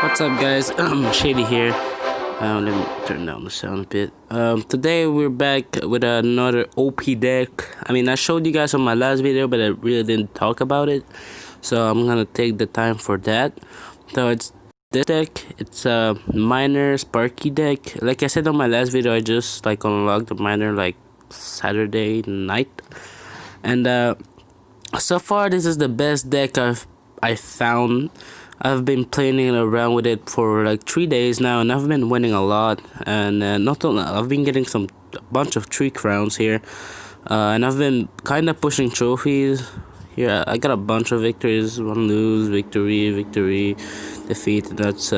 What's up, guys? Shady here. Let me turn down the sound a bit. Today we're back with another OP deck. I showed you guys on my last video, but I really didn't talk about it. So I'm gonna take the time for that. So it's this deck. It's a miner Sparky deck. Like I said on my last video, I just unlocked the miner Saturday night, and so far this is the best deck I found. I've been playing around with it for 3 days now, and I've been winning a lot. And not only I've been getting a bunch of 3 crowns here, and I've been kind of pushing trophies. Here I got a bunch of victories, one lose, victory, defeat. That's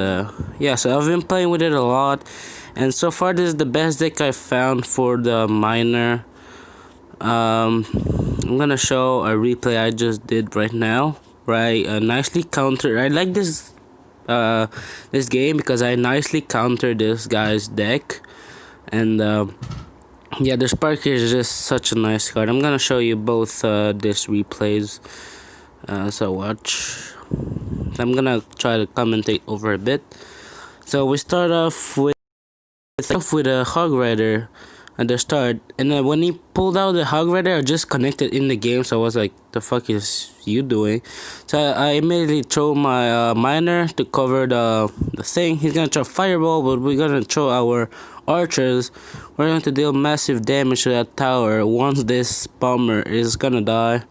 yeah. So I've been playing with it a lot, and so far this is the best deck I found for the miner. I'm gonna show a replay I just did right now. Right, nicely counter. I like this this game because I nicely countered this guy's deck, and yeah, the Sparky is just such a nice card. I'm gonna show you both this replays, so watch. I'm gonna try to commentate over a bit. So we start off with a Hog Rider at the start, and then when he pulled out the Hog Rider, I just connected in the game, so I was like, the fuck is you doing? So I immediately throw my miner to cover the thing. He's gonna throw Fireball, but we're gonna throw our archers. We're going to deal massive damage to that tower once this bomber is gonna die.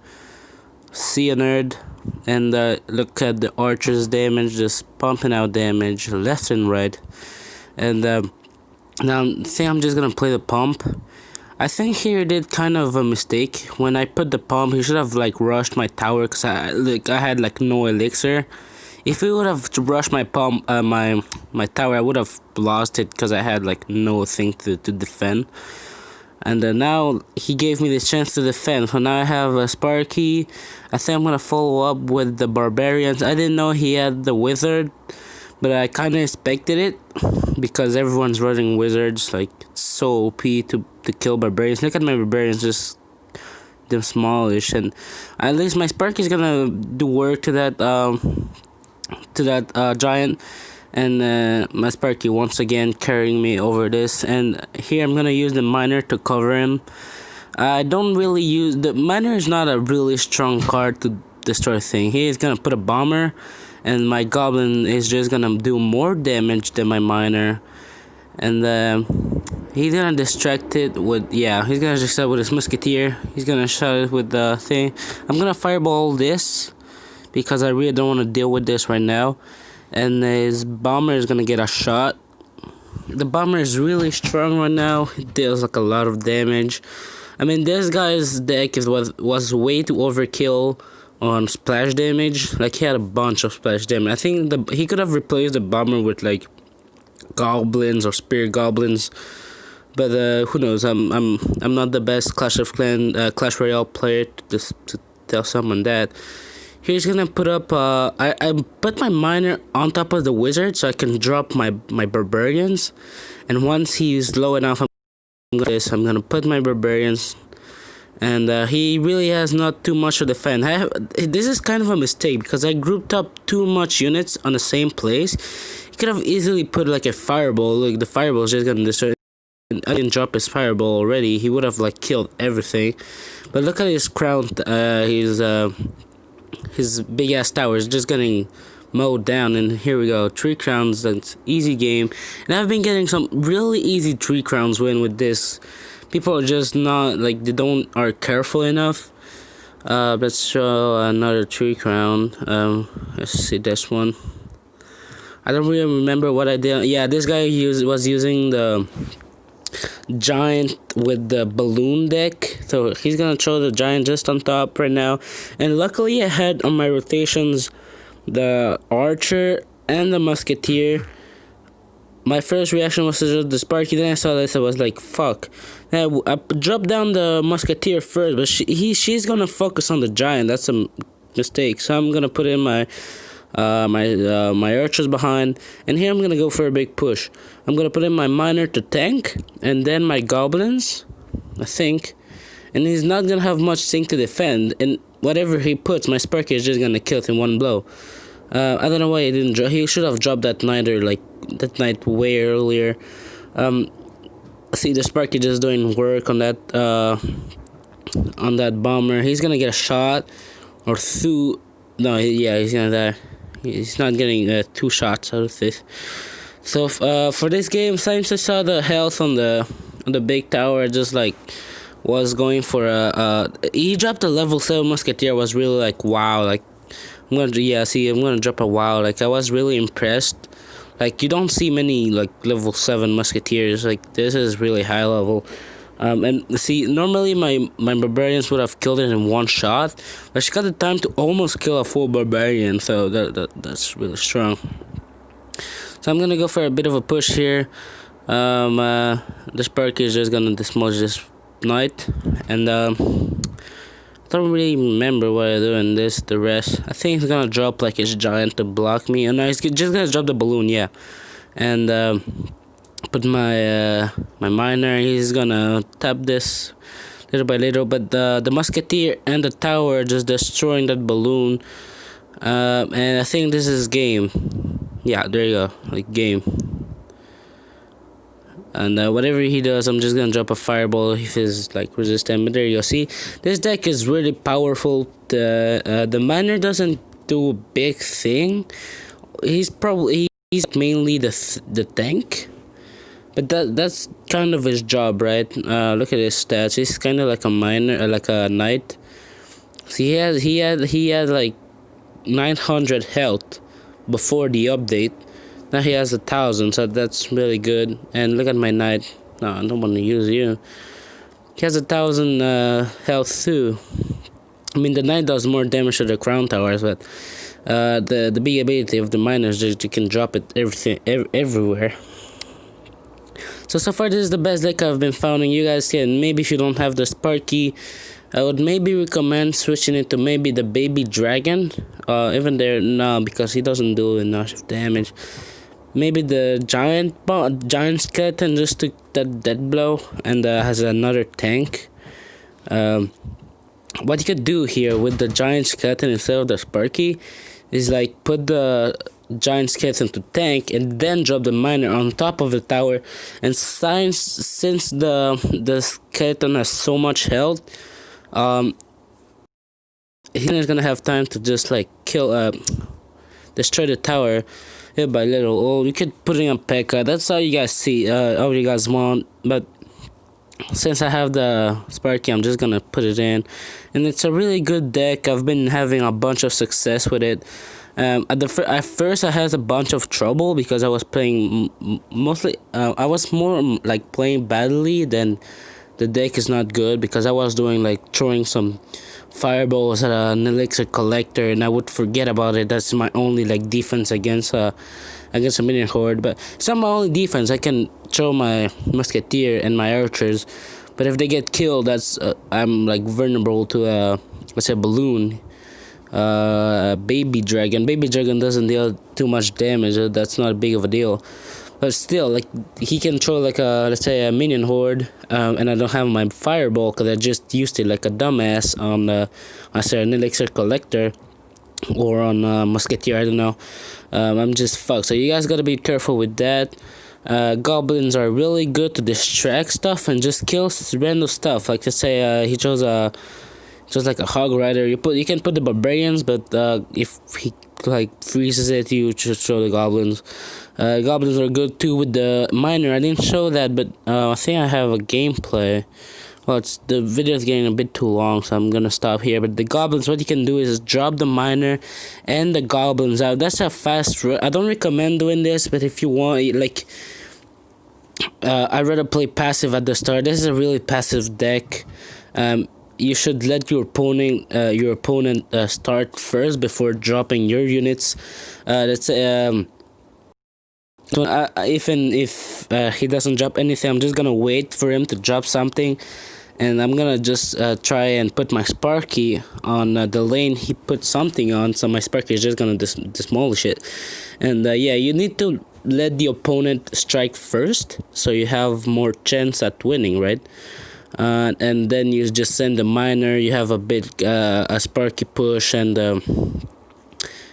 See ya, nerd. And look at the archers damage, just pumping out damage left and right. And now, I'm just gonna play the pump. I think he did kind of a mistake. When I put the pump, he should have rushed my tower, because I had no elixir. If he would have rushed my pump, my tower, I would have lost it, because I had no thing to defend. And now he gave me this chance to defend. So now I have a Sparky. I think I'm gonna follow up with the barbarians. I didn't know he had the wizard, but I kind of expected it, because everyone's running wizards. It's so OP to kill barbarians. Look at my barbarians, just them smallish, and at least my Sparky's gonna do work to that giant. And my Sparky once again carrying me over this. And here I'm gonna use the miner to cover him. I don't really use the miner. Is not a really strong card to destroy a thing. He is gonna put a bomber, and my goblin is just gonna do more damage than my miner. And he's gonna distract it with, yeah, he's gonna distract it with his musketeer. He's gonna shot it with the thing. I'm gonna fireball this, because I really don't want to deal with this right now. And his bomber is gonna get a shot. The bomber is really strong right now. It deals a lot of damage. This guy's deck was way too overkill on splash damage. He had a bunch of splash damage. I think he could have replaced the bomber with goblins or spear goblins, but who knows? I'm not the best Clash Royale player to tell someone that. He's gonna put up I put my miner on top of the wizard so I can drop my barbarians, and once he's low enough, I'm gonna put my barbarians. And he really has not too much to defend. This is kind of a mistake, because I grouped up too much units on the same place. He could have easily put a fireball. Look, the fireball is just gonna destroy. I didn't drop his fireball already. He would have killed everything. But look at his crown. His big ass tower is just getting mowed down. And here we go, 3 crowns. That's easy game. And I've been getting some really easy 3 crowns win with this. People are just not they are careful enough. Let's show another 3 crown. Let's see this one. I don't really remember what I did. Yeah, this guy was using the giant with the balloon deck, so he's gonna throw the giant just on top right now. And luckily I had on my rotations the archer and the musketeer. My first reaction was to just the Sparky, then I saw this, I was like, fuck. I dropped down the musketeer first, but she's gonna focus on the giant. That's a mistake. So I'm gonna put in my my archers behind, and here I'm gonna go for a big push. I'm gonna put in my miner to tank, and then my goblins, I think, and he's not gonna have much thing to defend, and whatever he puts, my Sparky is just gonna kill it in one blow. I don't know why he didn't drop. He should have dropped that knight, or like that knight way earlier. See the Sparky just doing work on that bomber. He's gonna get a shot or two. No, yeah, he's gonna die. He's not getting 2 shots out of this. So for this game, since I saw the health on the big tower, just like was going for he dropped a level 7 musketeer. Was really like wow. Like I'm gonna drop a wow. Like I was really impressed. Like you don't see many like level 7 musketeers. Like this is really high level. And see, normally my barbarians would have killed it in 1 shot, but she got the time to almost kill a full barbarian. So that's really strong. So I'm gonna go for a bit of a push here. The Sparky is just gonna demolish this knight, and don't really remember what I do in this. The rest, I think he's gonna drop like his giant to block me. And no, he's just gonna drop the balloon, yeah. And put my my miner. He's gonna tap this little by little. But the musketeer and the tower are just destroying that balloon. And I think this is game. Yeah, there you go, like game. And whatever he does, I'm just gonna drop a fireball if he's like resistant. But there you go. See, this deck is really powerful. The miner doesn't do a big thing. He's mainly the tank, but that's kind of his job, right? Look at his stats. He's kind of like a miner, like a knight. See, he had like 900 health before the update. Now he has 1,000, so that's really good. And look at my knight. No, I don't want to use you. He has 1,000 health too. I mean, the knight does more damage to the crown towers, but the big ability of the miner is that you can drop it everywhere. So far this is the best deck I've been finding. You guys can, maybe if you don't have the Sparky, I would maybe recommend switching it to maybe the baby dragon. Even there, no, because he doesn't do enough damage. Maybe the giant skeleton just took that dead blow and has another tank. What you could do here with the giant skeleton instead of the Sparky is like put the giant skeleton to tank and then drop the miner on top of the tower. And since the skeleton has so much health, he's gonna have time to just like destroy the tower little by little. Or you could put in a P.E.K.K.A. That's how you guys see, how you guys want. But since I have the Sparky, I'm just gonna put it in, and it's a really good deck. I've been having a bunch of success with it. At first I had a bunch of trouble because I was playing mostly. I was more like playing badly than the deck is not good, because I was doing like throwing some fireballs at an elixir collector, and I would forget about it. That's my only like defense against a minion horde. But it's not my only defense. I can throw my musketeer and my archers, but if they get killed, that's I'm like vulnerable to let's say balloon. Baby dragon doesn't deal too much damage. That's not big of a deal. But still, like, he can throw like let's say a minion horde, and I don't have my fireball because I just used it like a dumbass on I say an elixir collector or on musketeer. I don't know. I'm just fucked. So you guys gotta be careful with that. Goblins are really good to distract stuff and just kill random stuff. Like, let's say he chose just like a hog rider. You can put the barbarians, but if he like freezes it, you just throw the goblins. Goblins are good too with the miner. I didn't show that, but I think I have a gameplay. Well, the video is getting a bit too long, so I'm gonna stop here. But the goblins, what you can do is drop the miner and the goblins out. That's a fast run. I don't recommend doing this, but if you want, like, I'd rather play passive at the start. This is a really passive deck. You should let your opponent start first before dropping your units. Even if he doesn't drop anything, I'm just gonna wait for him to drop something, and I'm gonna just try and put my Sparky on the lane he put something on. So my Sparky is just gonna demolish it. And yeah, you need to let the opponent strike first, so you have more chance at winning, right? And then you just send the miner. You have a Sparky push, and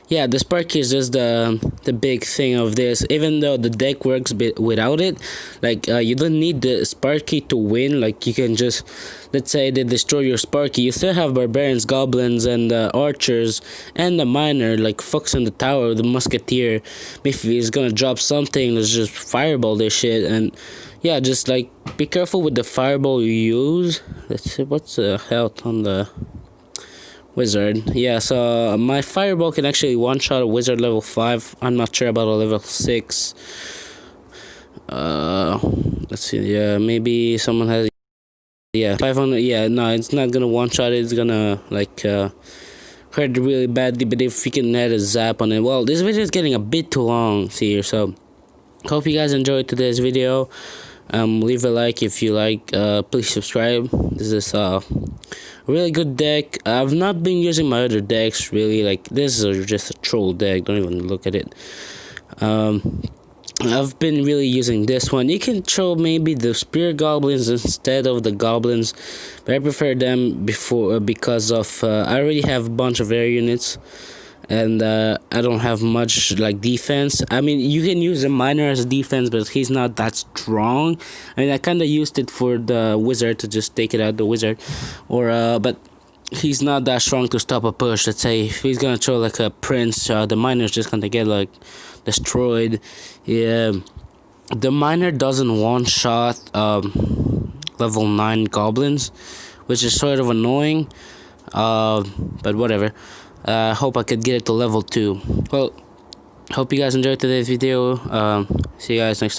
yeah, the Sparky is just the big thing of this. Even though the deck works without it, like you don't need the Sparky to win. Like you can just, let's say they destroy your Sparky, you still have barbarians, goblins, and archers, and the miner like Fox in the tower, the musketeer. If he's gonna drop something, let's just fireball this shit. And yeah, just like be careful with the fireball you use. Let's see what's the health on the wizard. Yeah, so my fireball can actually one-shot a wizard level 5. I'm not sure about a level 6. Let's see. Yeah, maybe someone has. Yeah, 500. Yeah, no, it's not gonna one-shot it. It's gonna like hurt really badly. But if you can add a zap on it, well, this video is getting a bit too long here. So hope you guys enjoyed today's video. Leave a like if you like. Please subscribe. This is really good deck. I've not been using my other decks really. Like this is just a troll deck. Don't even look at it. I've been really using this one. You can throw maybe the spear goblins instead of the goblins, but I prefer them because of I already have a bunch of air units, and I don't have much like defense. I mean, you can use a miner as defense, but he's not that strong. I mean, I kind of used it for the wizard to just take it out the wizard, or but he's not that strong to stop a push. Let's say if he's gonna throw like a prince, the miner's just gonna get like destroyed. Yeah, the miner doesn't one-shot level 9 goblins, which is sort of annoying. But whatever. Hope I could get it to level 2. Well, hope you guys enjoyed today's video. See you guys next time.